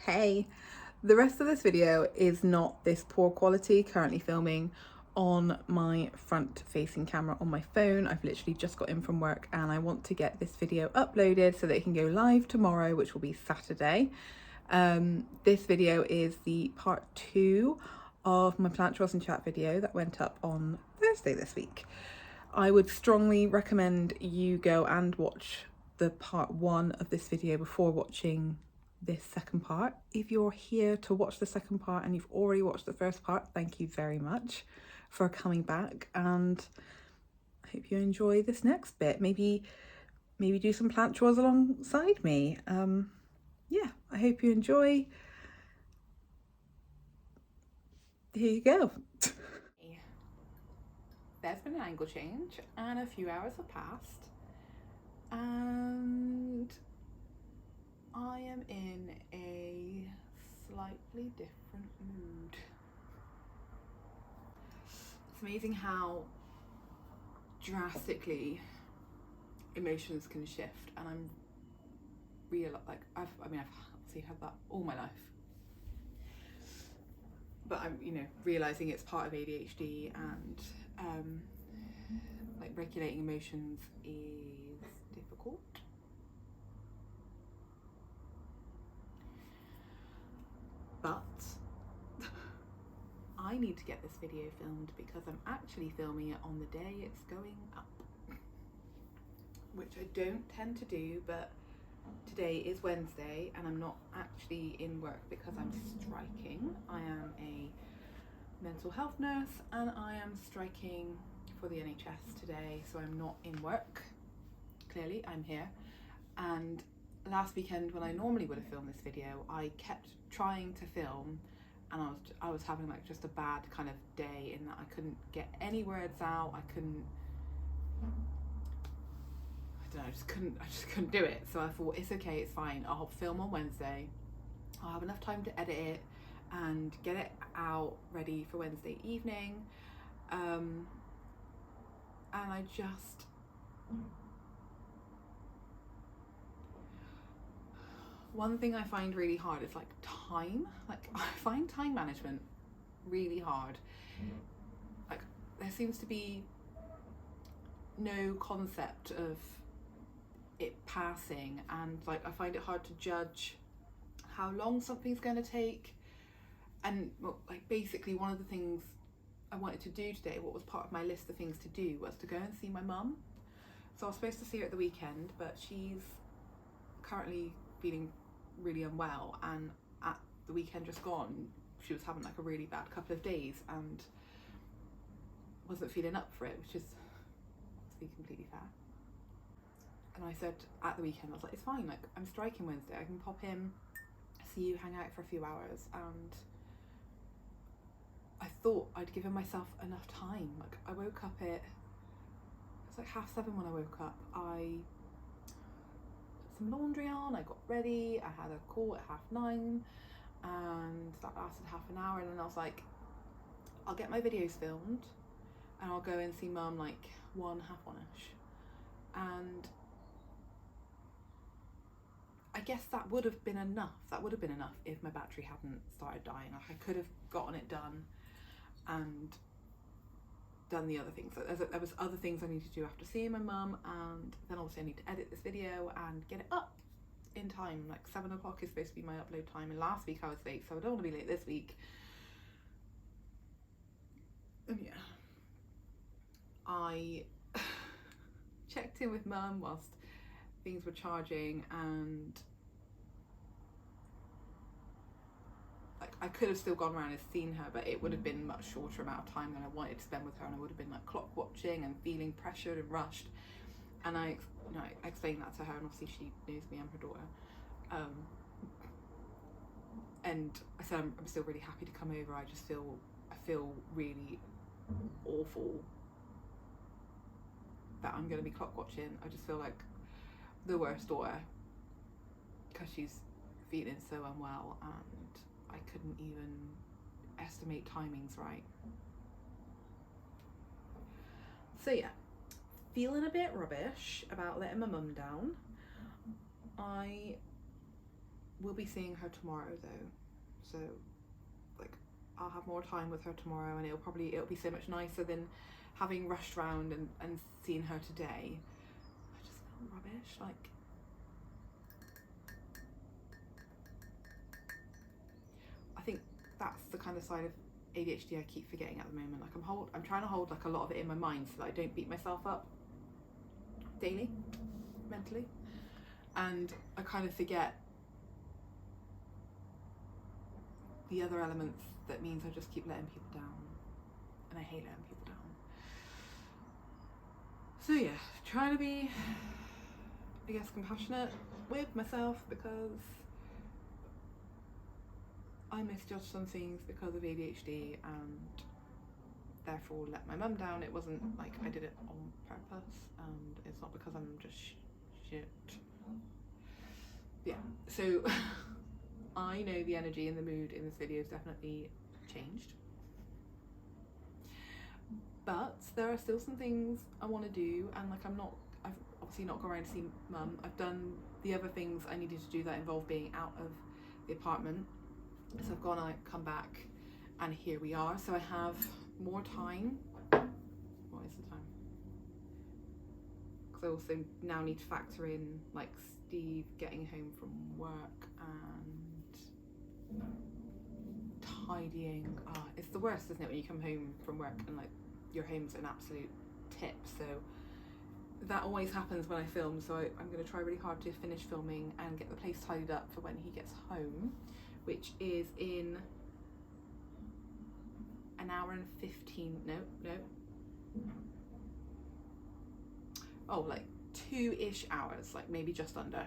Hey, the rest of this video is not this poor quality, currently filming on my front facing camera on my phone. I've literally just got in from work and I want to get this video uploaded so that it can go live tomorrow, which will be Saturday. This video is the part 2 of my plant chores and chat video that went up on Thursday this week. I would strongly recommend you go and watch the part 1 of this video before watching this second part. If you're here to watch the second part and you've already watched the first part, thank you very much for coming back, and I hope you enjoy this next bit. Maybe do some plant chores alongside me. Yeah, I hope you enjoy. Here you go. There's been an angle change and a few hours have passed and I am in a slightly different mood. It's amazing how drastically emotions can shift, and I'm I've obviously had that all my life, but I'm realizing it's part of ADHD, and like regulating emotions is difficult. But I need to get this video filmed because I'm actually filming it on the day it's going up, which I don't tend to do, but today is Wednesday and I'm not actually in work because I'm striking. I am a mental health nurse and I am striking for the NHS today, so I'm not in work. Clearly I'm here, and last weekend when I normally would have filmed this video, I kept trying to film and I was having like just a bad kind of day in that I couldn't get any words out. I just couldn't do it. So I thought, it's okay, it's fine, I'll film on Wednesday. I'll have enough time to edit it and get it out ready for Wednesday evening. And I just one thing I find really hard is like time. Like I find time management really hard. Like there seems to be no concept of it passing, and like I find it hard to judge how long something's going to take. And well, like basically one of the things I wanted to do today, what was part of my list of things to do, was to go and see my mum. So I was supposed to see her at the weekend, but she's currently feeling really unwell, and at the weekend just gone she was having like a really bad couple of days and wasn't feeling up for it, which is, to be completely fair. And I said at the weekend, I was like, it's fine, like I'm striking Wednesday, I can pop in, see you, hang out for a few hours. And I thought I'd given myself enough time. Like I woke up it was like 7:30 when I woke up. I put some laundry on, I got ready, I had a call at 9:30 and that lasted half an hour, and then I was like, I'll get my videos filmed and I'll go and see mum like 1:30ish. And I guess that would have been enough. That would have been enough if my battery hadn't started dying. Like I could have gotten it done and done the other things. There was other things I needed to do after seeing my mum, and then obviously I need to edit this video and get it up in time. Like 7 o'clock is supposed to be my upload time, and last week I was late, so I don't want to be late this week. And yeah, I checked in with mum whilst things were charging, and like I could have still gone around and seen her, but it would have been much shorter amount of time than I wanted to spend with her, and I would have been like clock watching and feeling pressured and rushed. And I explained that to her, and obviously she knows me, I'm her daughter. And I said I'm still really happy to come over. I feel really awful that I'm going to be clock watching. I just feel like the worst daughter because she's feeling so unwell, and I couldn't even estimate timings right. So yeah, feeling a bit rubbish about letting my mum down. I we'll be seeing her tomorrow though, so like I'll have more time with her tomorrow, and it'll be so much nicer than having rushed round and seen her today. I just feel rubbish. Like, I think that's the kind of side of ADHD I keep forgetting at the moment. Like I'm trying to hold like a lot of it in my mind so that I don't beat myself up daily, mentally, and I kind of forget the other elements that means I just keep letting people down, and I hate letting people down. So yeah, trying to be, I guess, compassionate with myself, because I misjudged some things because of ADHD and therefore let my mum down. It wasn't like I did it on purpose, and it's not because I'm just shit. Yeah, so I know the energy and the mood in this video has definitely changed, but there are still some things I want to do, and like I've obviously not gone around to see mum. I've done the other things I needed to do that involve being out of the apartment, so I've gone out, come back, and here we are. So I have more time. What is the time? Because I also now need to factor in like Steve getting home from work and tidying. It's the worst, isn't it, when you come home from work and like your home's an absolute tip. So that always happens when I film, so I'm going to try really hard to finish filming and get the place tidied up for when he gets home, which is in an hour and 15, like 2-ish hours, like maybe just under.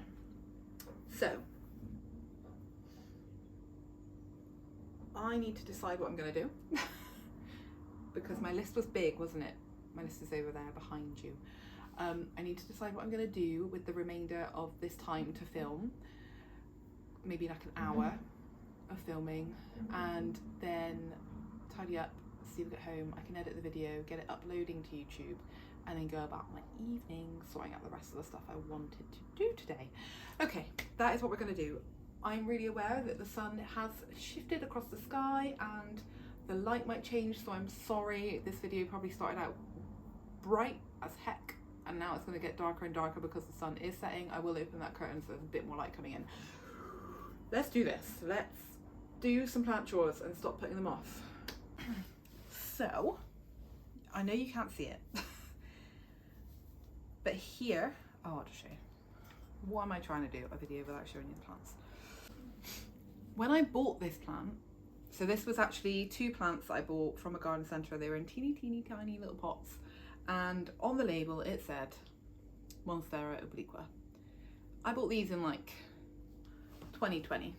So I need to decide what I'm going to do because my list was big, wasn't it? My list is over there behind you. I need to decide what I'm going to do with the remainder of this time to film, maybe like an hour of filming, and then tidy up, Steve get home, I can edit the video, get it uploading to YouTube, and then go about my evening sorting out the rest of the stuff I wanted to do today. Okay, that is what we're going to do. I'm really aware that the sun has shifted across the sky and the light might change, so I'm sorry. This video probably started out bright as heck, and now it's going to get darker and darker because the sun is setting. I will open that curtain so there's a bit more light coming in. Let's do this. Let's do some plant chores and stop putting them off. So, I know you can't see it, but here, I'll just show you. What am I trying to do? A video without showing you the plants. When I bought this plant, so this was actually 2 plants that I bought from a garden centre. They were in teeny tiny little pots, and on the label it said Monstera obliqua. I bought these in like 2020,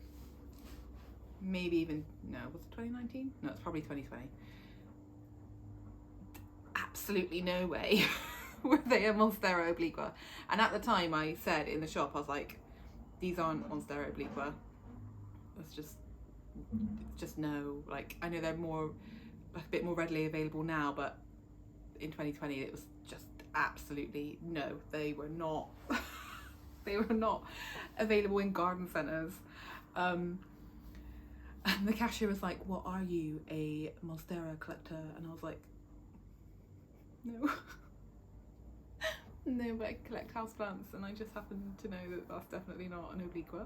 maybe even, no, was it 2019? No, it's probably 2020. Absolutely no way were they a Monstera obliqua. And at the time I said in the shop, I was like, these aren't Monstera obliqua. It's just no. Like, I know they're more, like a bit more readily available now, but in 2020 it was just absolutely no. They were not. They were not available in garden centres. And the cashier was like, "What are you, a Monstera collector?" And I was like, "No." No, but I collect houseplants, and I just happen to know that that's definitely not an obliqua.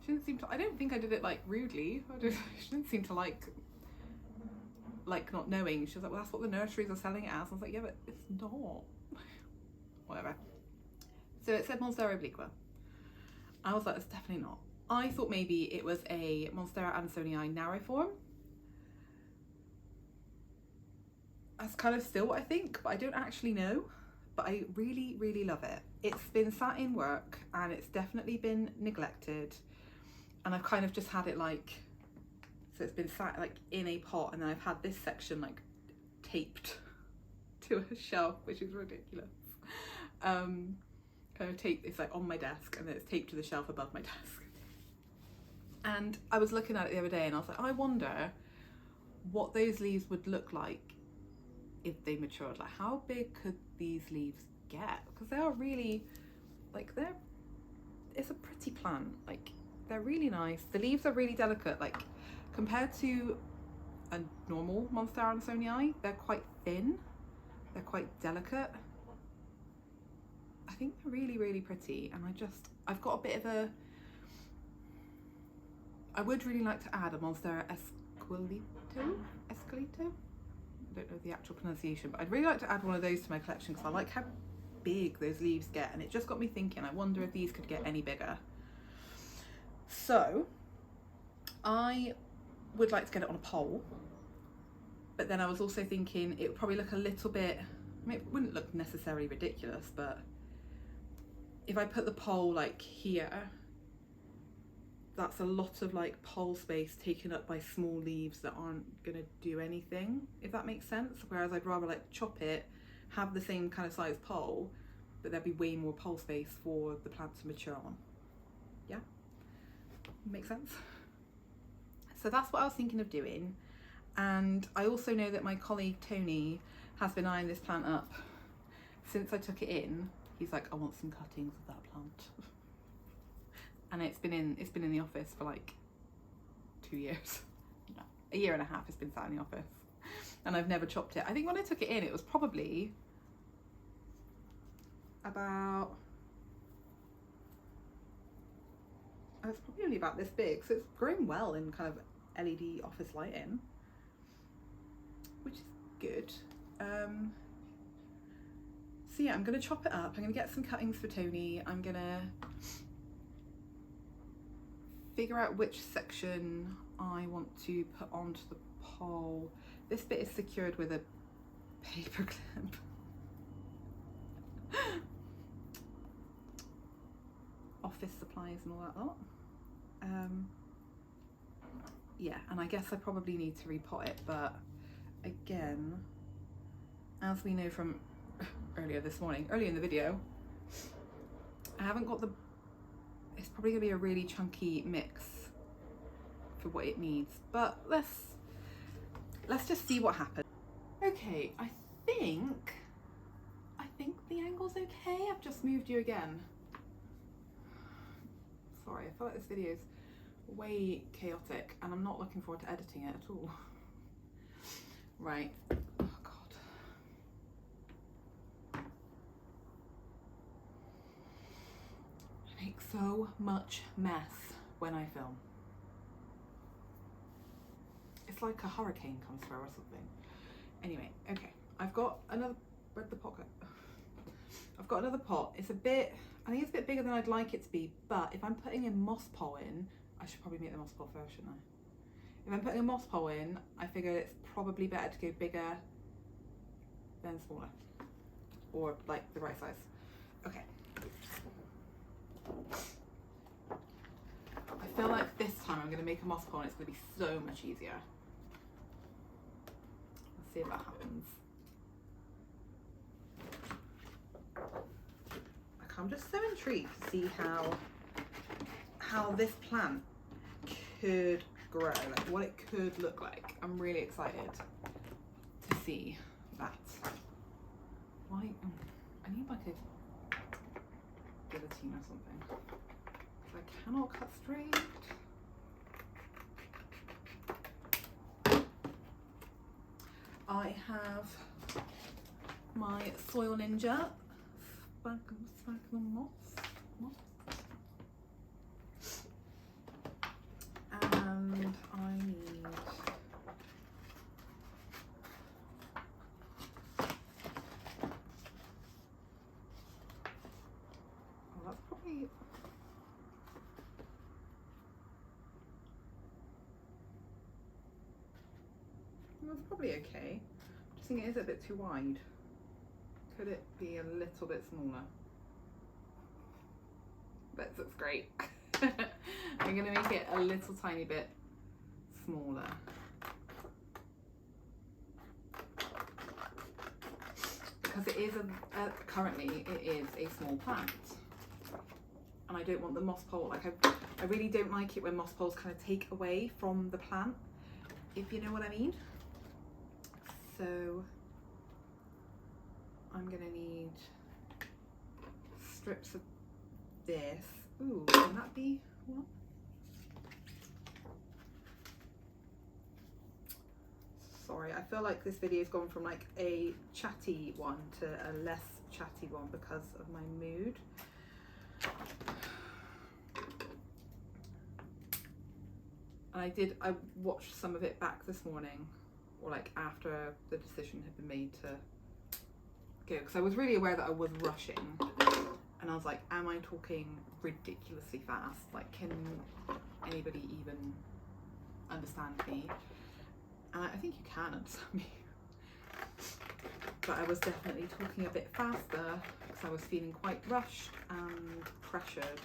She didn't seem to, I don't think I did it like rudely. She didn't seem to like not knowing. She was like, "Well, that's what the nurseries are selling it as." I was like, "Yeah, but it's not." Whatever. So it said Monstera obliqua. I was like, "It's definitely not." I thought maybe it was a Monstera Adansonii narrow form. That's kind of still what I think, but I don't actually know. But I really love it. It's been sat in work and it's definitely been neglected, and I've kind of just had it like, so it's been sat like in a pot, and then I've had this section like taped to a shelf, which is ridiculous. Kind of taped, it's like on my desk, and then it's taped to the shelf above my desk. And I was looking at it the other day and I was like, I wonder what those leaves would look like if they matured. Like, how big could these leaves get? Because they are really, like, it's a pretty plant. Like, They're really nice. The leaves are really delicate, like compared to a normal Monstera Andersonii, they're quite thin. They're quite delicate. I think they're really, really pretty, and I've got a bit of a, I would really like to add a Monstera Esquilito? I don't know the actual pronunciation, but I'd really like to add one of those to my collection because I like how big those leaves get, and it just got me thinking, I wonder if these could get any bigger. So I would like to get it on a pole, but then I was also thinking it would probably look a little bit, I mean, it wouldn't look necessarily ridiculous, but if I put the pole like here, that's a lot of like pole space taken up by small leaves that aren't gonna do anything, if that makes sense. Whereas I'd rather like chop it, have the same kind of size pole, but there'd be way more pole space for the plant to mature on. Yeah, makes sense. So that's what I was thinking of doing. And I also know that my colleague Tony has been eyeing this plant up since I took it in. He's like, I want some cuttings of that plant. And it's been in the office for like 2 years. No, a year and a half it's been sat in the office. And I've never chopped it. I think when I took it in, it was probably about, it's probably only about this big. So it's growing well in kind of LED office lighting, which is good. So yeah, I'm gonna chop it up. I'm gonna get some cuttings for Tony. I'm gonna figure out which section I want to put onto the pole. This bit is secured with a paper clip. Office supplies and all that lot. Yeah, and I guess I probably need to repot it, but again, as we know from earlier in the video, I haven't got the, it's probably gonna be a really chunky mix for what it needs, but let's just see what happens. Okay, I think the angle's okay. I've just moved you again. Sorry, I feel like this video is way chaotic and I'm not looking forward to editing it at all. Right, oh God. I make so much mess when I film. It's like a hurricane comes through or something. Anyway, okay, I've got another, where'd the pot go? I've got another pot. It's a bit, I think it's a bit bigger than I'd like it to be, but if I'm putting a moss pole in, I should probably make the moss pole first, shouldn't I? If I'm putting a moss pole in, I figure it's probably better to go bigger than smaller, or like the right size. Okay. I feel like this time I'm gonna make a moss pole and it's gonna be so much easier. Let's see if that happens. I'm just so intrigued to see how this plant could grow, like what it could look like. I'm really excited to see that. Why? I need like a guillotine or something. I cannot cut straight. I have my Soil Ninja sphagnum moss, and I need that's probably okay. I just think it is a bit too wide. Could it be a little bit smaller? That looks great. I'm gonna make it a little tiny bit smaller. Because it is currently it is a small plant. And I don't want the moss pole, like I really don't like it when moss poles kind of take away from the plant, if you know what I mean. So I'm gonna need strips of this. Ooh, can that be what? I feel like this video has gone from like a chatty one to a less chatty one because of my mood. And I watched some of it back this morning, or like after the decision had been made to go, because I was really aware that I was rushing, and I was like, am I talking ridiculously fast? Like, can anybody even understand me? And I think you can understand me. But I was definitely talking a bit faster because I was feeling quite rushed and pressured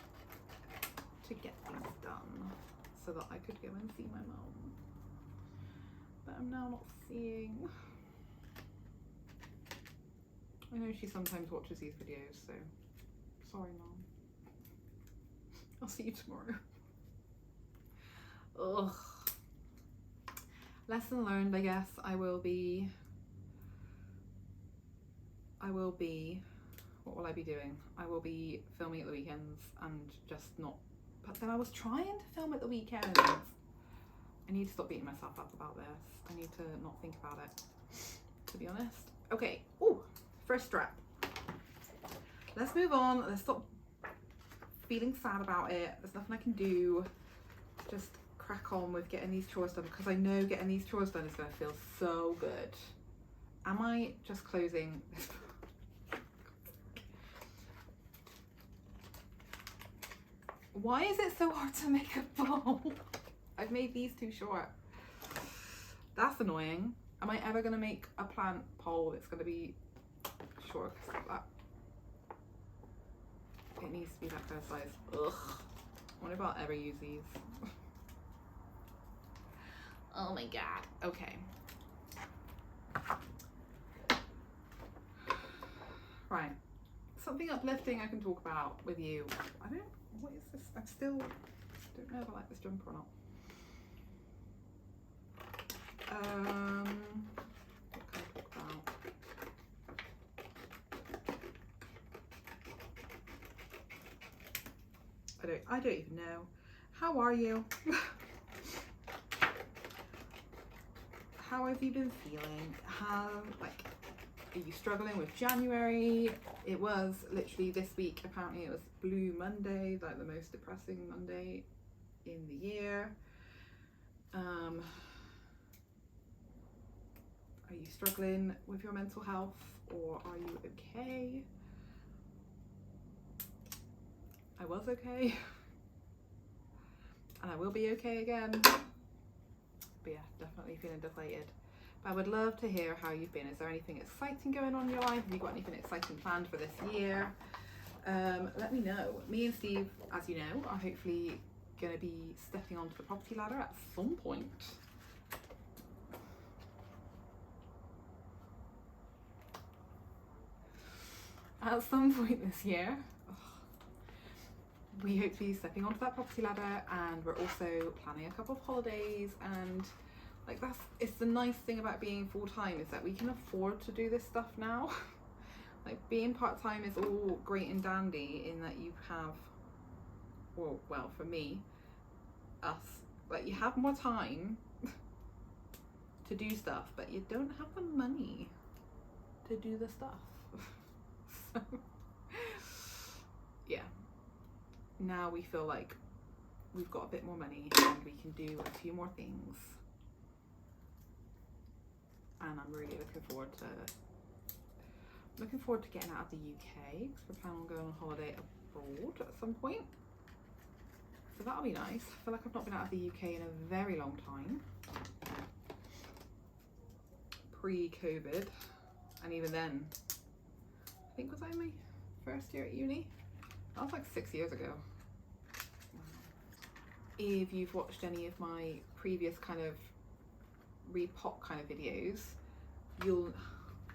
to get things done so that I could go and see my mum. But I'm now not seeing. I know she sometimes watches these videos, so sorry, Mum. I'll see you tomorrow. Ugh. Lesson learned, I guess. I will be, what will I be doing? I will be filming at the weekends and just not, but then I was trying to film at the weekends. I need to stop beating myself up about this. I need to not think about it, to be honest. Okay, ooh, first strap. Let's move on. Let's stop feeling sad about it. There's nothing I can do. Just crack on with getting these chores done, because I know getting these chores done is going to feel so good. Am I just closing this? Why is it so hard to make a bowl? I've made these too short. That's annoying. Am I ever going to make a plant pole that's going to be short? That it needs to be that kind of size. Ugh. I wonder if I'll ever use these. Oh my god. Okay. Right. Something uplifting I can talk about with you. What is this? I still don't know if I like this jumper or not. What can I talk about? I don't even know. How are you? How have you been feeling? Are you struggling with January? It was literally this week, apparently it was Blue Monday, like the most depressing Monday in the year. Are you struggling with your mental health, or are you okay? I was okay, and I will be okay again. But yeah, definitely feeling deflated. But I would love to hear how you've been. Is there anything exciting going on in your life? Have you got anything exciting planned for this year? Let me know. Me and Steve, as you know, are hopefully going to be stepping onto the property ladder at some point. At some point this year. We hope to be stepping onto that property ladder, and we're also planning a couple of holidays, and like it's the nice thing about being full-time is that we can afford to do this stuff now. Like being part-time is all great and dandy in that you have, well for me, us, like you have more time to do stuff, but you don't have the money to do the stuff. So yeah, now we feel like we've got a bit more money and we can do a few more things, and I'm really looking forward to getting out of the UK, because we're planning on going on holiday abroad at some point, so that'll be nice. I feel like I've not been out of the UK in a very long time, pre-COVID, and even then I think was I in my first year at uni? That was like 6 years ago. If you've watched any of my previous kind of repot kind of videos, you'll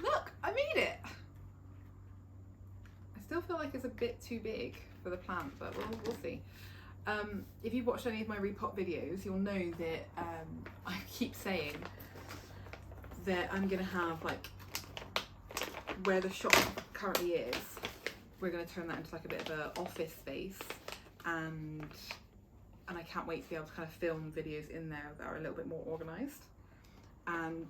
look, I made it. I still feel like it's a bit too big for the plant, but we'll see. If you've watched any of my repot videos, you'll know that I keep saying that I'm gonna have like, where the shop currently is, we're going to turn that into like a bit of an office space, and I can't wait to be able to kind of film videos in there that are a little bit more organised. And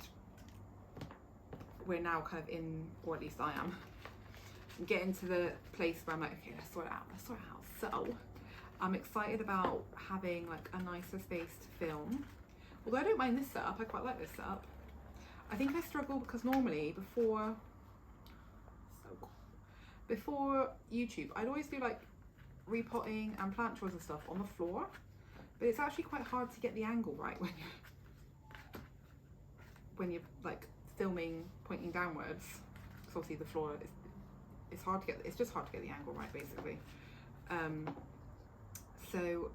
we're now kind of in, or at least I am, getting to the place where I'm like, okay, let's sort it out. So I'm excited about having like a nicer space to film. Although I don't mind this setup, I quite like this setup. I think I struggle because normally before YouTube, I'd always do like repotting and plant chores and stuff on the floor, but it's actually quite hard to get the angle right when you're like filming pointing downwards, because obviously the floor is, it's hard to get, it's just hard to get the angle right basically. So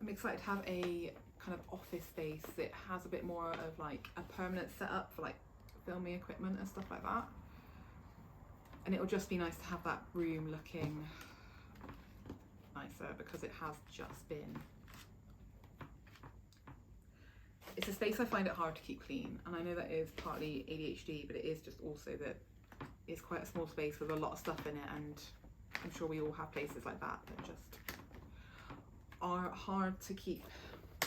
I'm excited to have a kind of office space that has a bit more of like a permanent setup for like filming equipment and stuff like that. And it'll just be nice to have that room looking nicer, because it has just been, it's a space I find it hard to keep clean, and I know that is partly ADHD, but it is just also that it's quite a small space with a lot of stuff in it, and I'm sure we all have places like that that just are hard to keep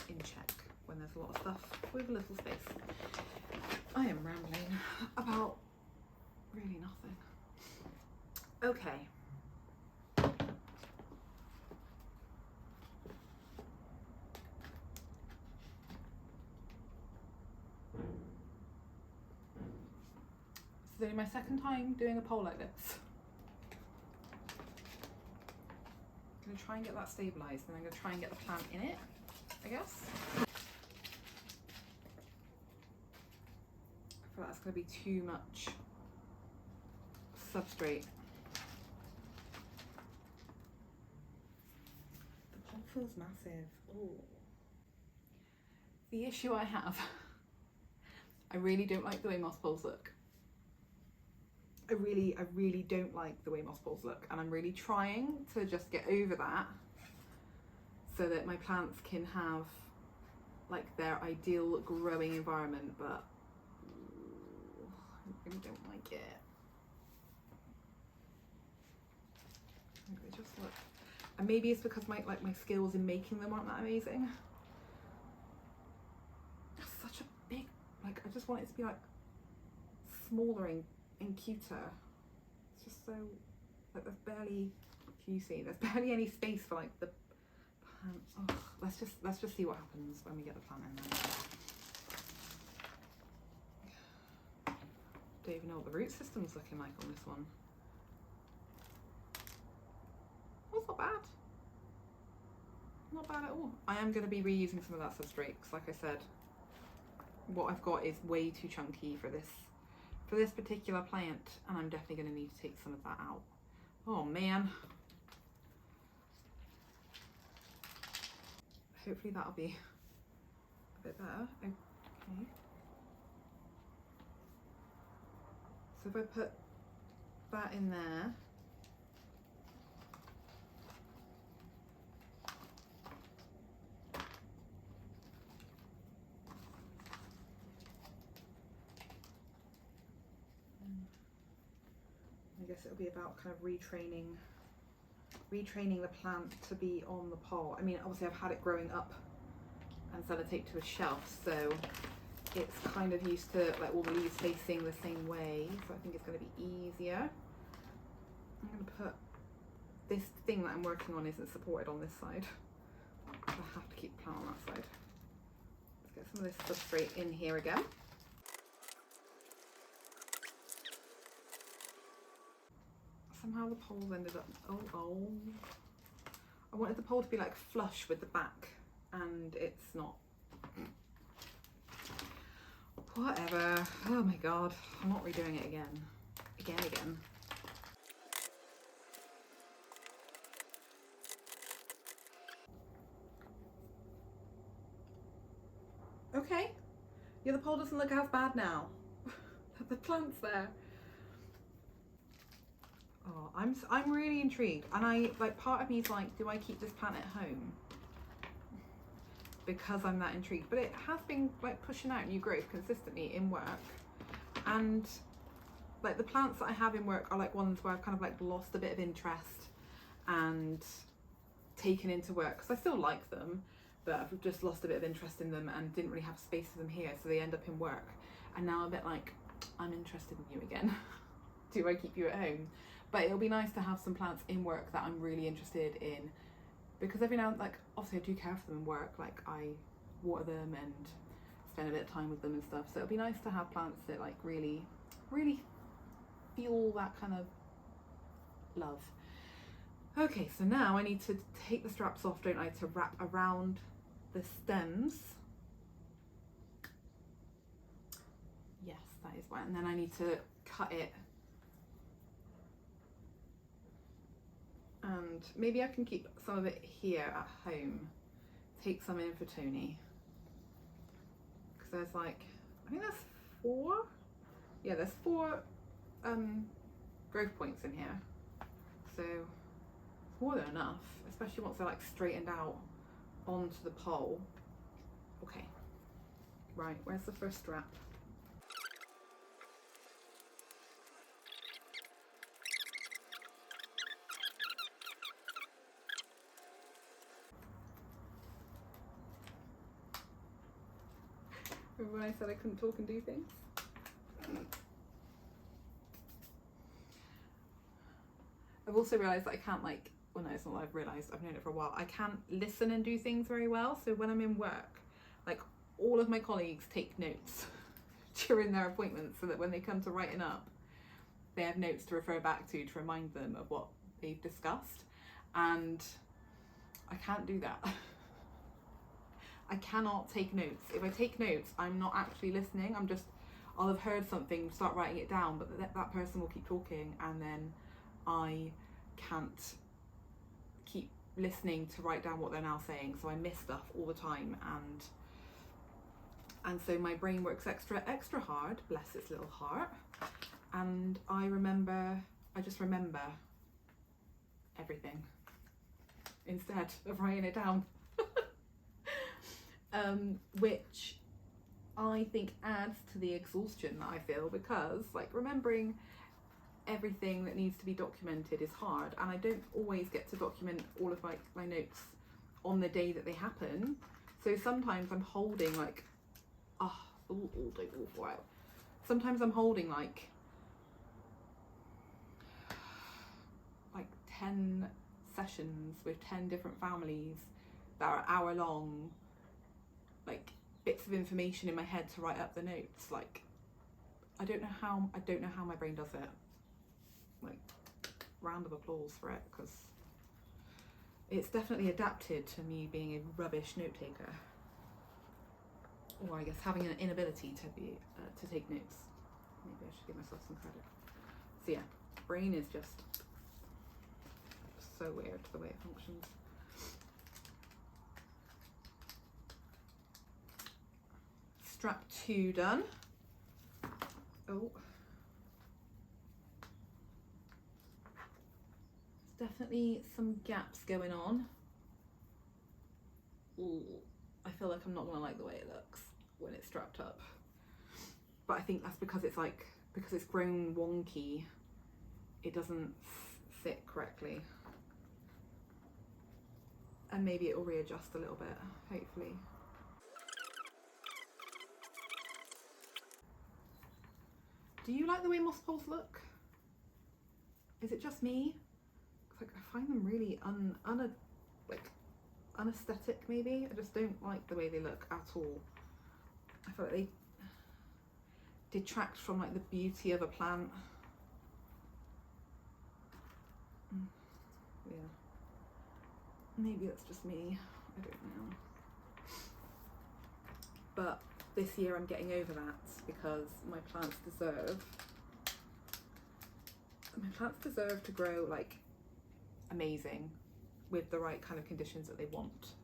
in check when there's a lot of stuff with a little space. I am rambling about really nothing. Okay. This is only my second time doing a pole like this. I'm going to try and get that stabilised, and I'm going to try and get the plant in it, I guess. I feel like that's going to be too much substrate. The pot feels massive. Ooh. The issue I have, I really don't like the way moss poles look. I really don't like the way moss poles look, and I'm really trying to just get over that so that my plants can have like their ideal growing environment, but I really don't like it. They just look, and maybe it's because my skills in making them aren't that amazing. It's such a big, like, I just want it to be like smaller and cuter. It's just so, like, there's barely, can you see, there's barely any space for like the plants. Oh, let's just see what happens when we get the plant in there. Don't even know what the root system's looking like on this one. That's not bad. Not bad at all. I am going to be reusing some of that substrate, because like I said, what I've got is way too chunky for this particular plant, and I'm definitely going to need to take some of that out. Oh man. Hopefully that'll be a bit better. Okay. So if I put that in there, I guess it'll be about kind of retraining the plant to be on the pole. I mean, obviously I've had it growing up and sellotaped to a shelf, so it's kind of used to like all the leaves facing the same way, so I think it's going to be easier. I'm going to put this thing that I'm working on isn't supported on this side, so I have to keep the plant on that side. Let's get some of this substrate in here again. Somehow the poles ended up, oh. I wanted the pole to be like flush with the back, and it's not. Whatever. Oh my god, I'm not redoing it again. Again. Okay. Yeah, the pole doesn't look as bad now. The plant's there. Oh, I'm really intrigued, and I like, part of me is like, do I keep this plant at home? Because I'm that intrigued, but it has been like pushing out new growth consistently in work, and like the plants that I have in work are like ones where I've kind of like lost a bit of interest and taken into work, because I still like them, but I've just lost a bit of interest in them and didn't really have space for them here, so they end up in work. And now I'm a bit like, I'm interested in you again. Do I keep you at home? But it'll be nice to have some plants in work that I'm really interested in, because every now and like, obviously I do care for them in work, like I water them and spend a bit of time with them and stuff, so it'll be nice to have plants that like really feel that kind of love. Okay, so now I need to take the straps off, don't I, to wrap around the stems. Yes, that is right. And then I need to cut it. And maybe I can keep some of it here at home. Take some in for Tony. Because there's like, I think there's 4. Yeah, there's 4 growth points in here. So it's more than enough, especially once they're like straightened out onto the pole. Okay, right, where's the first strap? Remember when I said I couldn't talk and do things? I've also realised that I can't like, well no, it's not that I've realised, I've known it for a while, I can't listen and do things very well. So when I'm in work, like all of my colleagues take notes during their appointments so that when they come to writing up, they have notes to refer back to remind them of what they've discussed. And I can't do that. I cannot take notes. If I take notes, I'm not actually listening. I'll have heard something, start writing it down, but that person will keep talking, and then I can't keep listening to write down what they're now saying. So I miss stuff all the time, and so my brain works extra hard, bless its little heart, and I just remember everything instead of writing it down. Which I think adds to the exhaustion that I feel, because like remembering everything that needs to be documented is hard, and I don't always get to document all of like my notes on the day that they happen. So sometimes I'm holding like all day awful out. Sometimes I'm holding like 10 sessions with 10 different families that are hour long, like bits of information in my head to write up the notes. Like I don't know how my brain does it. Like round of applause for it, because it's definitely adapted to me being a rubbish note taker, or I guess having an inability to take notes. Maybe I should give myself some credit. So yeah, brain is just so weird the way it functions. Strap 2 done. Oh, there's definitely some gaps going on. Ooh, I feel like I'm not gonna like the way it looks when it's strapped up, but I think that's because it's grown wonky, it doesn't fit correctly, and maybe it will readjust a little bit, hopefully. Do you like the way moss poles look? Is it just me? Like I find them really unaesthetic maybe. I just don't like the way they look at all. I feel like they detract from like the beauty of a plant. Yeah. Maybe that's just me. I don't know. But this year I'm getting over that, because my plants deserve to grow like amazing with the right kind of conditions that they want.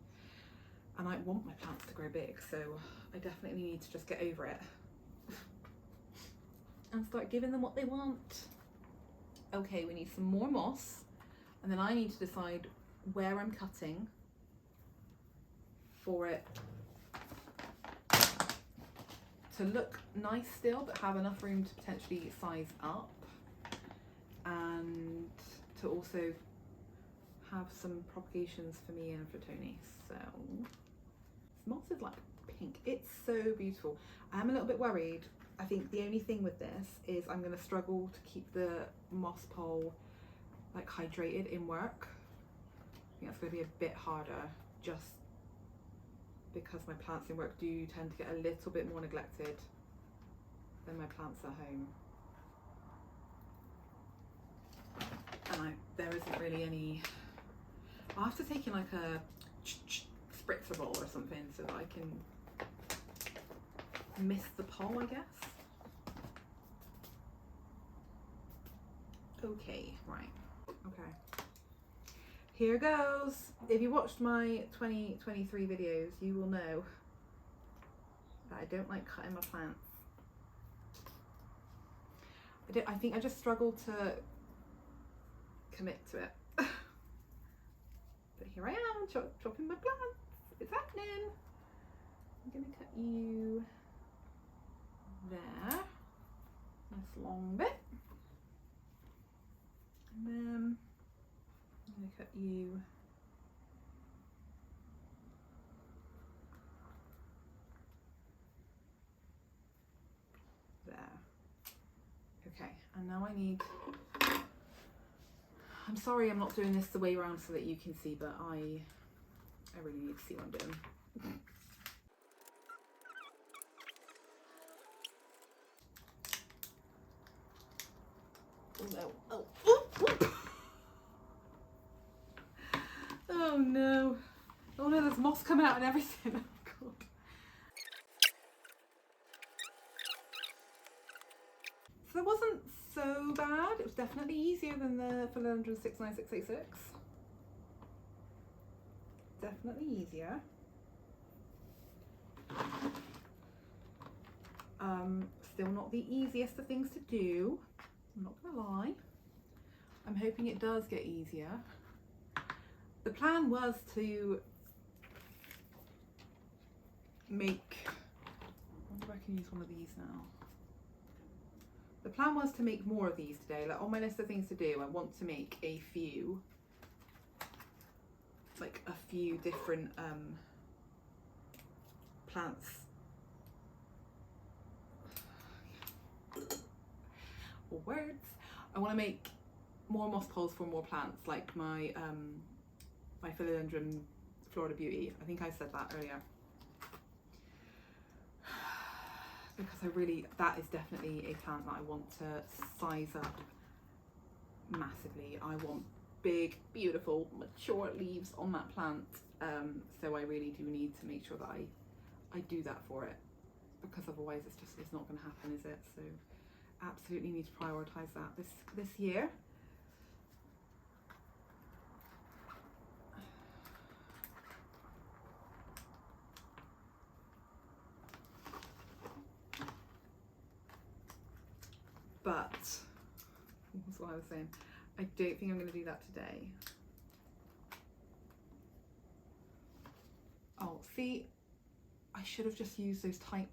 And I want my plants to grow big, so I definitely need to just get over it and start giving them what they want. Okay, we need some more moss, and then I need to decide where I'm cutting for it to look nice still, but have enough room to potentially size up, and to also have some propagations for me and for Tony. So this moss is like pink. It's so beautiful. I am a little bit worried I think the only thing with this is I'm going to struggle to keep the moss pole like hydrated in work. I think that's going to be a bit harder, just because my plants in work do tend to get a little bit more neglected than my plants at home. And there isn't really any, I'll have to take in like a spritzer ball or something so that I can mist the pole, I guess. Okay, right, okay. Here goes. If you watched my 2023 videos, you will know that I don't like cutting my plants. I think I just struggle to commit to it. But here I am, chopping my plants. It's happening. I'm gonna cut you there. Nice long bit. And then I'm gonna cut you there. Okay, and now I need, I'm sorry I'm not doing this the way around so that you can see, but I really need to see what I'm doing. Oh no, oh, oh no, oh no, there's moss coming out and everything, oh god. So that wasn't so bad, it was definitely easier than the Philodendron 69686. Definitely easier. Still not the easiest of things to do, I'm not gonna lie. I'm hoping it does get easier. The plan was to make, I wonder if I can use one of these now. The plan was to make more of these today. Like on my list of things to do, I want to make a few, like a few different plants. Or words. I want to make more moss poles for more plants, like my my Philodendron Florida Beauty. I think I said that earlier. Because I really, that is definitely a plant that I want to size up massively. I want big, beautiful, mature leaves on that plant. So I really do need to make sure that I do that for it, because otherwise it's not going to happen, is it? So absolutely need to prioritize that this year. But that's what I was saying. I don't think I'm going to do that today. Oh, see, I should have just used those tight.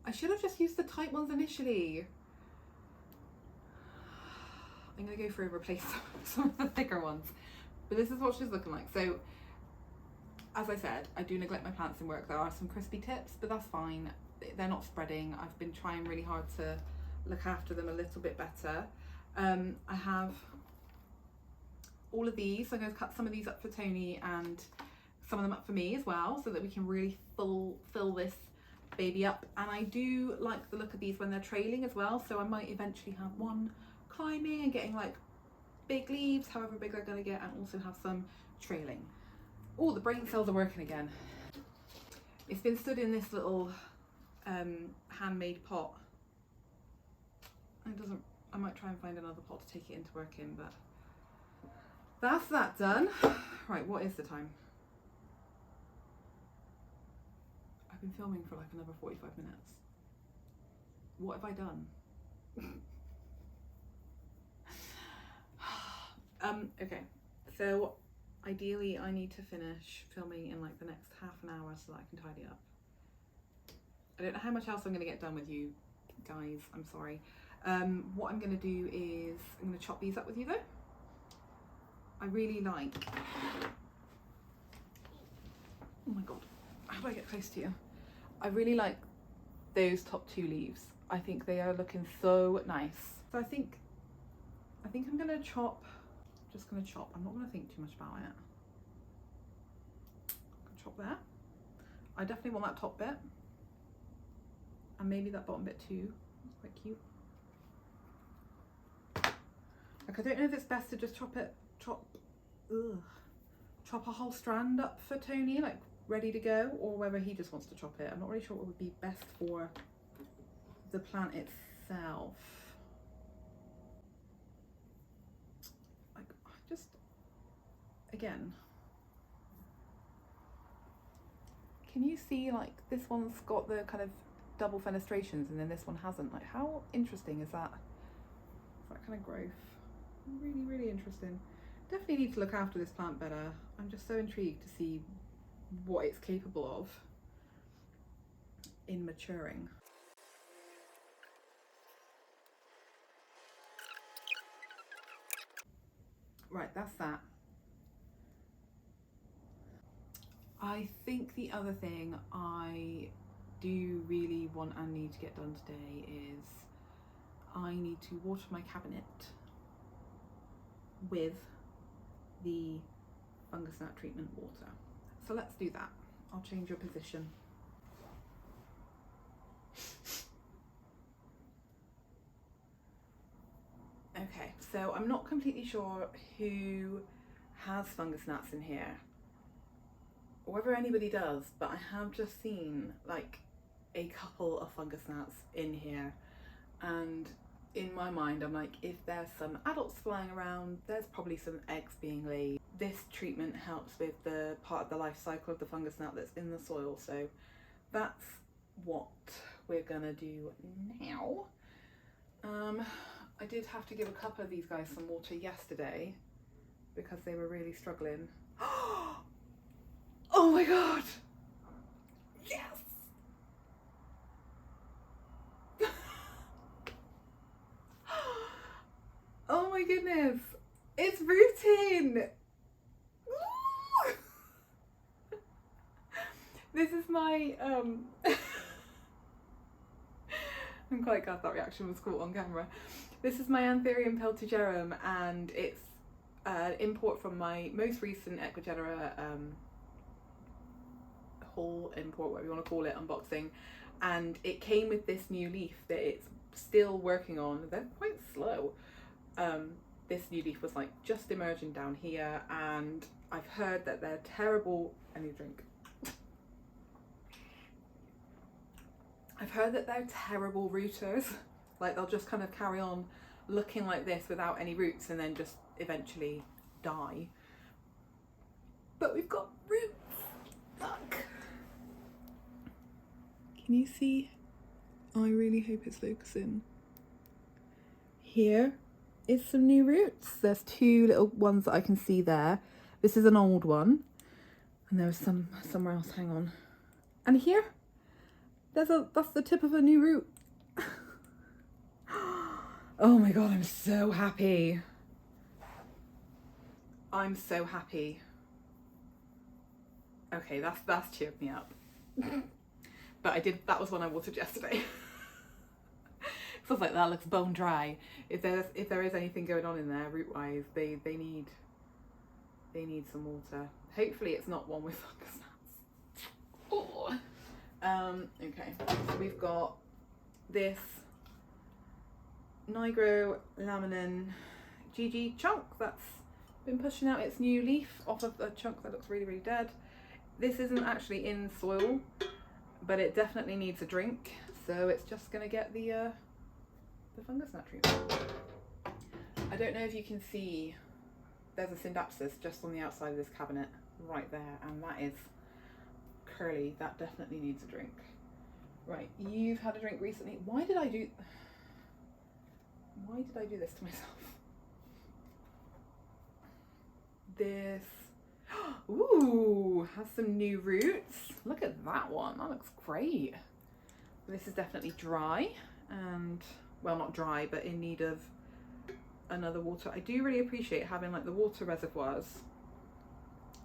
I should have just used the tight ones initially. I'm going to go through and replace some of the thicker ones. But this is what she's looking like. So, as I said, I do neglect my plants in work. There are some crispy tips, but that's fine. They're not spreading. I've been trying really hard to look after them a little bit better. I have all of these. So I'm going to cut some of these up for Tony and some of them up for me as well, so that we can really fill this baby up. And I do like the look of these when they're trailing as well. So I might eventually have one climbing and getting like big leaves, however big they're going to get, and also have some trailing. Oh, the brain cells are working again. It's been stood in this little handmade pot. I might try and find another pot to take it into work in, but that's that done. Right, what is the time? I've been filming for like another 45 minutes. What have I done? Okay, so ideally I need to finish filming in like the next half an hour so that I can tidy up. I don't know how much else I'm going to get done with you guys, I'm sorry. What I'm going to do is I'm going to chop these up with you though. I really like, oh my god, how do I get close to you? I really like those top two leaves. I think they are looking so nice. So I think I'm gonna chop, just gonna chop. I'm not gonna think too much about it. Chop there. I definitely want that top bit. And maybe that bottom bit too. It's quite cute. Like, I don't know if it's best to just chop a whole strand up for Tony, like ready to go, or whether he just wants to chop it. I'm not really sure what would be best for the plant itself. Like, just, again, can you see, like, this one's got the kind of double fenestrations and then this one hasn't? Like, how interesting is that? That kind of growth. Really, really interesting. Definitely need to look after this plant better. I'm just so intrigued to see what it's capable of in maturing. Right, that's that. I think the other thing I do really want and need to get done today is I need to water my cabinet with the fungus gnat treatment water. So let's do that. I'll change your position. Okay, so I'm not completely sure who has fungus gnats in here, or whether anybody does, but I have just seen like a couple of fungus gnats in here, and in my mind I'm like, if there's some adults flying around, there's probably some eggs being laid. This treatment helps with the part of the life cycle of the fungus gnat that's in the soil, so that's what we're gonna do now. I did have to give a couple of these guys some water yesterday because they were really struggling. Oh my god! Yes! Oh my goodness! It's rooting! This is my I'm quite glad that reaction was caught on camera. This is my peltigerum, and it's an import from my most recent Ecuador haul, import, whatever you want to call it, unboxing, and it came with this new leaf that it's still working on. They're quite slow. This new leaf was like just emerging down here, and I've heard that they're terrible. I need a drink. I've heard that they're terrible rooters. Like, they'll just kind of carry on looking like this without any roots and then just eventually die. But we've got roots. Look. Can you see? I really hope it's focusing. Here is some new roots. There's two little ones that I can see there. This is an old one. And there was some somewhere else, hang on. And here, that's the tip of a new root. Oh my god, I'm so happy. I'm so happy. Okay, that's cheered me up. But that was one I watered yesterday. So I was like, that looks bone dry. If there is anything going on in there root wise, they need some water. Hopefully it's not one with fungus gnats. Oh. Okay, so we've got this Nigro laminin GG chunk that's been pushing out its new leaf off of a chunk that looks really, really dead. This isn't actually in soil, but it definitely needs a drink, so it's just gonna get the fungus gnat treatment. I don't know if you can see, there's a syndapsis just on the outside of this cabinet right there, and that is curly. That definitely needs a drink. Right, you've had a drink recently. Why did I do this to myself? This, ooh, has some new roots. Look at that one, that looks great. This is definitely dry, and, well, not dry, but in need of another water. I do really appreciate having like the water reservoirs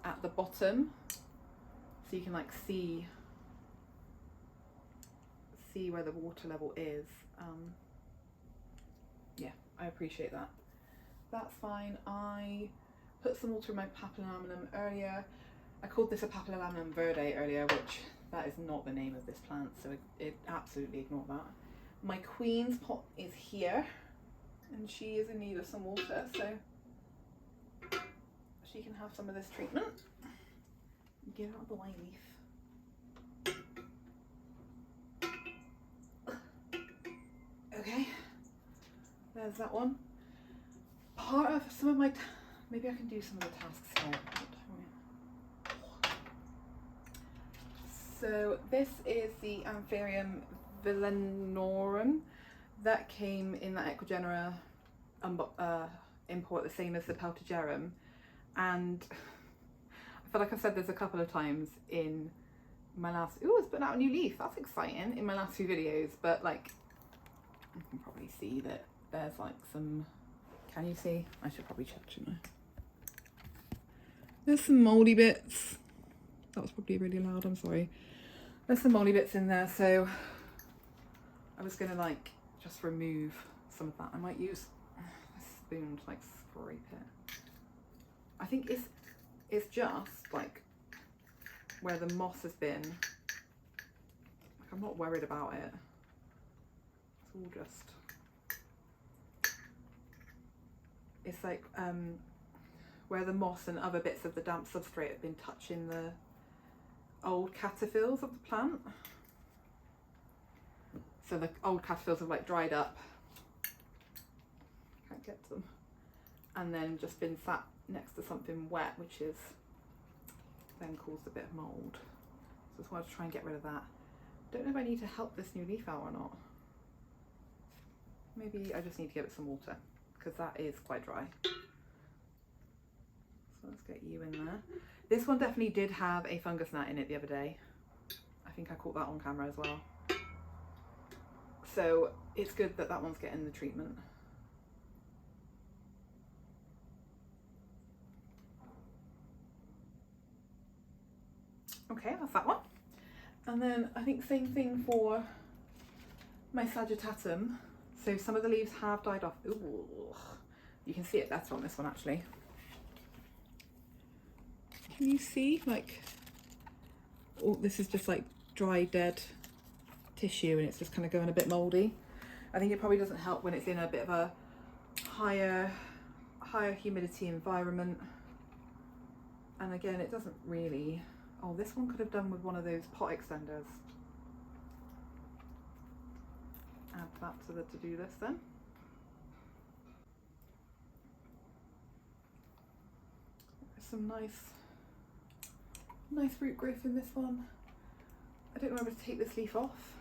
at the bottom, so you can like see see where the water level is. Yeah, I appreciate that. That's fine. I put some water in my papillonaminum earlier. I called this a papillonaminum verde earlier, which that is not the name of this plant, so it absolutely ignore that. My queen's pot is here, and she is in need of some water, so she can have some of this treatment. Get out of the way, leaf. Okay, there's that one. Part of some of my, maybe I can do some of the tasks here. So this is the Anthurium vilanorum that came in that Equigenera import, the same as the peltigerum, and I feel like I've said this a couple of times in my last, ooh, it's put out a new leaf, that's exciting, in my last few videos, but like you can probably see that there's like some, can you see? I should probably check, shouldn't I? There's some mouldy bits. That was probably really loud, I'm sorry. There's some mouldy bits in there, so I was gonna like just remove some of that. I might use a spoon to like scrape it. I think it's just like where the moss has been. Like, I'm not worried about it. It's all just, it's like where the moss and other bits of the damp substrate have been touching the old cataphyls of the plant. So the old cataphyls have like dried up, can't get to them, and then just been sat next to something wet, which is then caused a bit of mould. So I just wanted to try and get rid of that. Don't know if I need to help this new leaf out or not. Maybe I just need to give it some water, because that is quite dry. So let's get you in there. This one definitely did have a fungus gnat in it the other day. I think I caught that on camera as well. So it's good that that one's getting the treatment. Okay, that's that one. And then I think same thing for my sagittatum. So some of the leaves have died off. Ooh, you can see it better on this one actually. Can you see, like, oh, this is just like dry, dead tissue, and it's just kind of going a bit mouldy. I think it probably doesn't help when it's in a bit of a higher humidity environment. And again, it doesn't really, oh, this one could have done with one of those pot extenders. Add that to the to-do list then. There's some nice root growth in this one. I don't know whether to take this leaf off.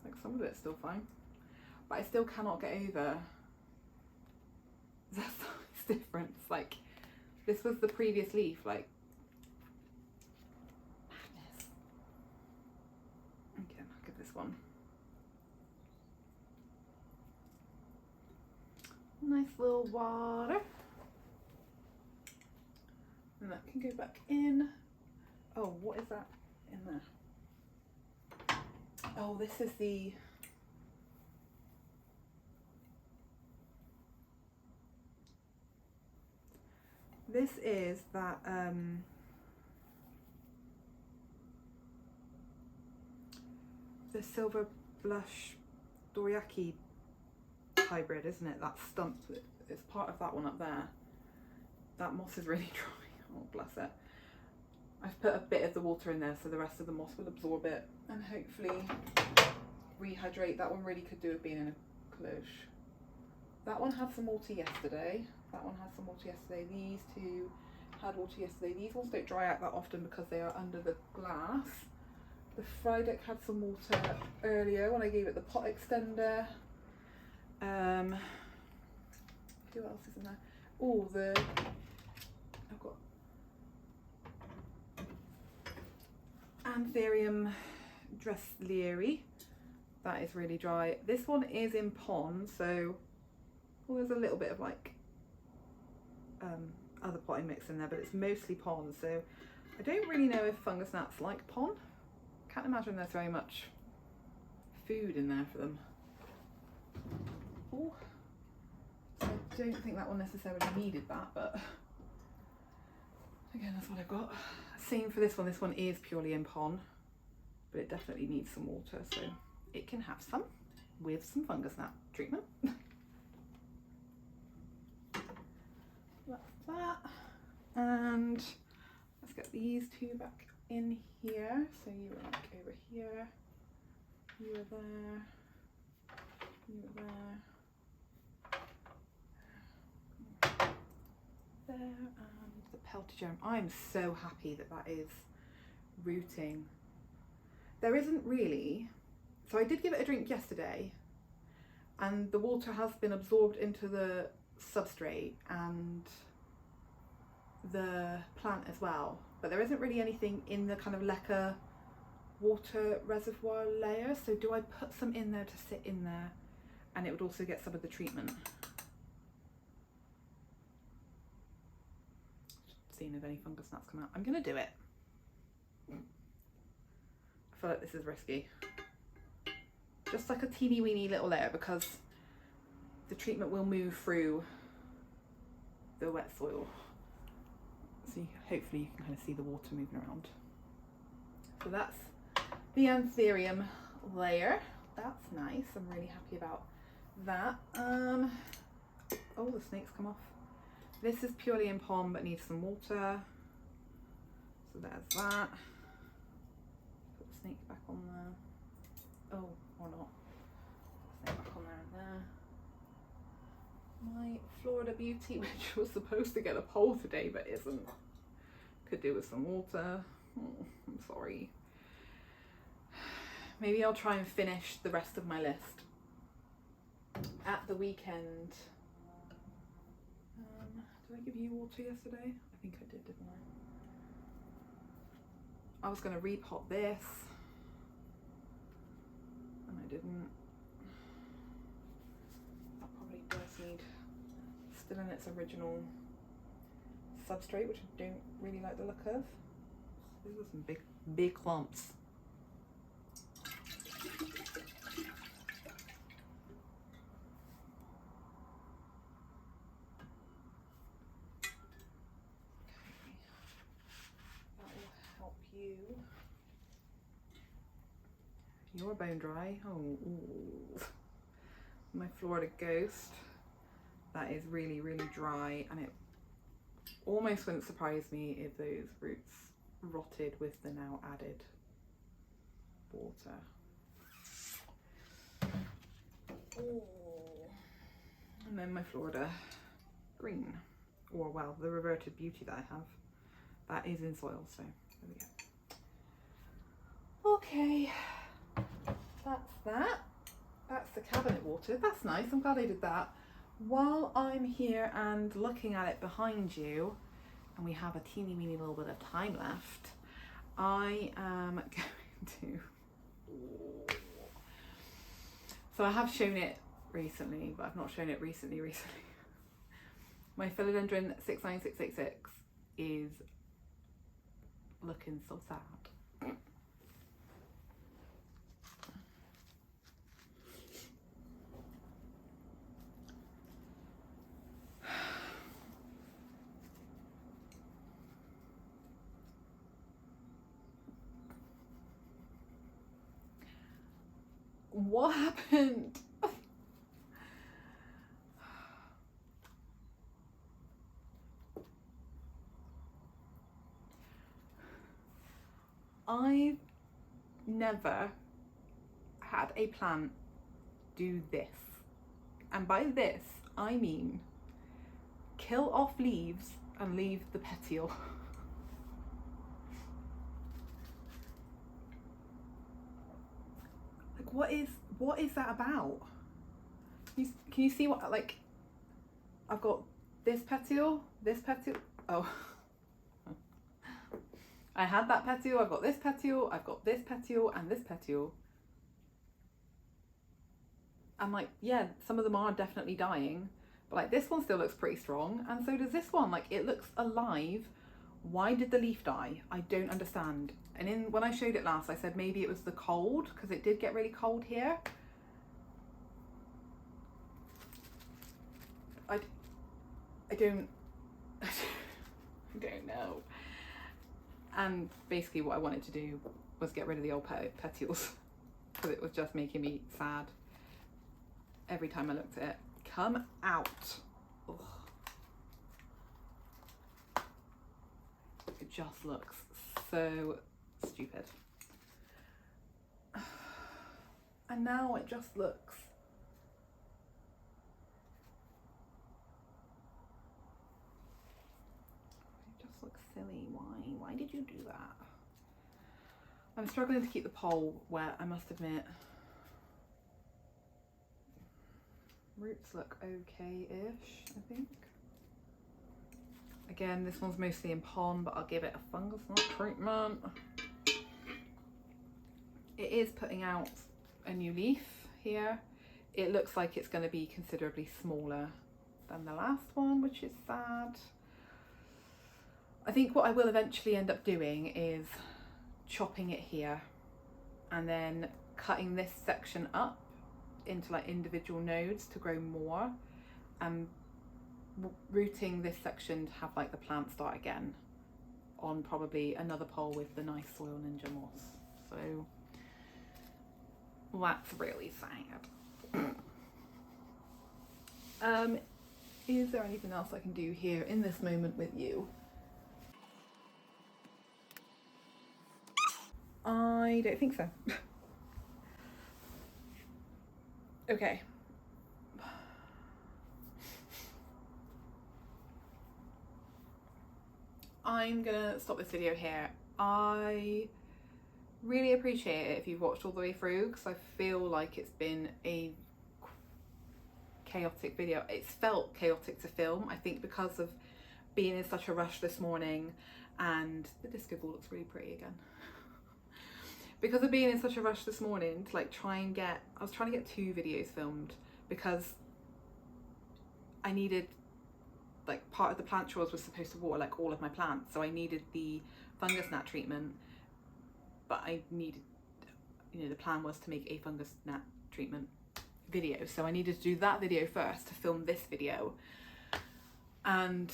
Like, some of it's still fine, but I still cannot get over the size difference. Like, this was the previous leaf, like, madness. Okay, I'll give this one nice little water. And that can go back in. Oh, what is that in there? Oh, this is the, this is that the silver blush Doriaki hybrid, isn't it? That stump, it's part of that one up there. That moss is really dry. Oh, bless it. I've put a bit of the water in there so the rest of the moss will absorb it and hopefully rehydrate. That one really could do with being in a cloche. That one had some water yesterday. That one had some water yesterday. These two had water yesterday. These ones don't dry out that often because they are under the glass. The Frydek had some water earlier when I gave it the pot extender. Who else is in there? Oh, I've got Anthurium dressleri. That is really dry. This one is in pond, so there's a little bit of like other potting mix in there, but it's mostly pond. So I don't really know if fungus gnats like pond. can't imagine there's very much food in there for them. Oh, I don't think that one necessarily needed that, but again, that's what I've got. Same for this one. This one is purely in pond, but it definitely needs some water, so it can have some with some fungus gnat treatment. That's that. And let's get these two back in here. So you were like over here, you were there, you were there, there, and the peltigerum. I'm so happy that that is rooting. There isn't really, so I did give it a drink yesterday, and the water has been absorbed into the substrate and the plant as well, but there isn't really anything in the kind of leca water reservoir layer. So do I put some in there to sit in there, and it would also get some of the treatment? Seeing if any fungus gnats come out. I'm gonna do it. I feel like this is risky. Just like a teeny weeny little layer, because the treatment will move through the wet soil. So hopefully you can kind of see the water moving around. So that's the anthurium layer. That's nice. I'm really happy about that. Oh, the snake's come off. This is purely in pond but needs some water. So there's that. Put the snake back on there. Oh, or not. Put the snake back on there and there. My Florida Beauty, which was supposed to get a poll today but isn't. Could do with some water. Oh, I'm sorry. Maybe I'll try and finish the rest of my list at the weekend. Did I give you water yesterday? I think I did, didn't I? I was going to repot this, and I didn't. That probably does need still in its original substrate, which I don't really like the look of. These are some big clumps. You're bone dry. Oh, ooh. My Florida Ghost. That is really, really dry, and it almost wouldn't surprise me if those roots rotted with the now added water. Ooh. And then my Florida Green, or well, the reverted beauty that I have, that is in soil, so there we go. Okay. That's that. That's the cabinet water. That's nice. I'm glad I did that. While I'm here and looking at it behind you, and we have a teeny weeny little bit of time left, I am going to... So I have shown it recently, but I've not shown it recently. My philodendron 69686 is looking so sad. What happened? I've never had a plant do this. And by this, I mean kill off leaves and leave the petiole. What is that about? Can you see what, like, I've got this petiole, oh. I had that petiole, I've got this petiole, I've got this petiole and this petiole. And like, yeah, some of them are definitely dying, but like this one still looks pretty strong, and so does this one. Like, it looks alive Why did the leaf die? I don't understand. And when I showed it last, I said maybe it was the cold, because it did get really cold here. I don't I don't know. And basically what I wanted to do was get rid of the old petioles, because it was just making me sad every time I looked at it. Come out. Ugh. It just looks so stupid. And now it just looks silly. Why did you do that? I'm struggling to keep the pole wet, I must admit. Roots look okay-ish, I think. Again, this one's mostly in pond, but I'll give it a fungus gnat treatment. It is putting out a new leaf here. It looks like it's going to be considerably smaller than the last one, which is sad. I think what I will eventually end up doing is chopping it here and then cutting this section up into like individual nodes to grow more, and rooting this section to have like the plant start again on probably another pole with the nice soil ninja moss. So that's really sad. Is there anything else I can do here in this moment with you? I don't think so. Okay. I'm gonna stop this video here. I really appreciate it if you've watched all the way through, because I feel like it's been a chaotic video. It's felt chaotic to film, I think, because of being in such a rush this morning, and the disco ball looks really pretty again. Because of being in such a rush this morning to like I was trying to get 2 videos filmed, because I needed, like, part of the plant chores was supposed to water like all of my plants, so I needed the fungus gnat treatment, but I needed, you know, the plan was to make a fungus gnat treatment video, so I needed to do that video first to film this video. And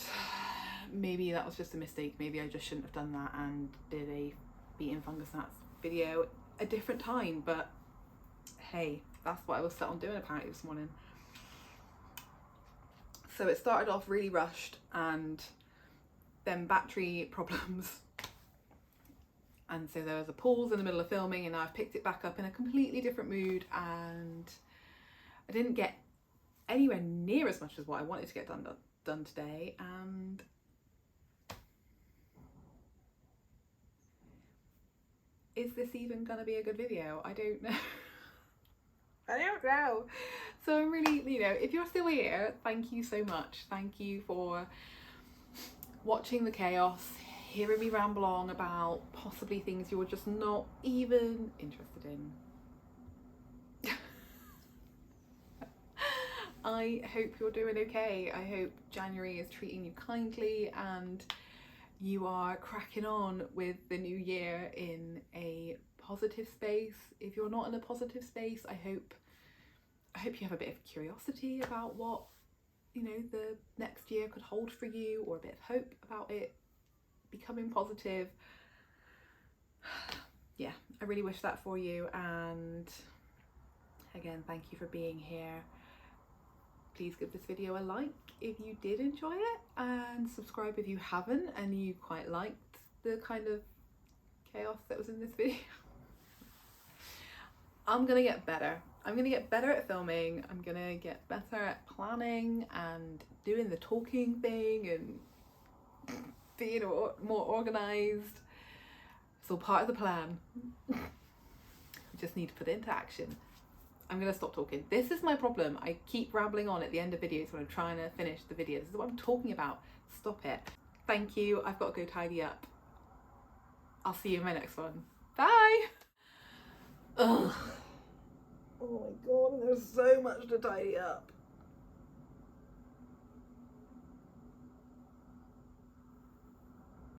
maybe that was just a mistake. Maybe I just shouldn't have done that and did a beating fungus gnats video a different time, but hey, that's what I was set on doing apparently this morning. So it started off really rushed, and then battery problems, and so there was a pause in the middle of filming, and now I've picked it back up in a completely different mood, and I didn't get anywhere near as much as what I wanted to get done today. And is this even gonna be a good video? I don't know. I don't know. So I'm really, you know, if you're still here, thank you so much. Thank you for watching the chaos, hearing me ramble on about possibly things you're just not even interested in. I hope you're doing okay. I hope January is treating you kindly and you are cracking on with the new year in a positive space. If you're not in a positive space, I hope you have a bit of curiosity about what, you know, the next year could hold for you, or a bit of hope about it becoming positive. Yeah, I really wish that for you. And again, thank you for being here. Please give this video a like if you did enjoy it, and subscribe if you haven't and you quite liked the kind of chaos that was in this video. I'm gonna get better. I'm gonna get better at filming. I'm gonna get better at planning and doing the talking thing and being more organized. It's all part of the plan. We just need to put it into action. I'm gonna stop talking. This is my problem. I keep rambling on at the end of videos when I'm trying to finish the video. This is what I'm talking about. Stop it. Thank you. I've got to go tidy up. I'll see you in my next one. Bye. Ugh. Oh my god, there's so much to tidy up.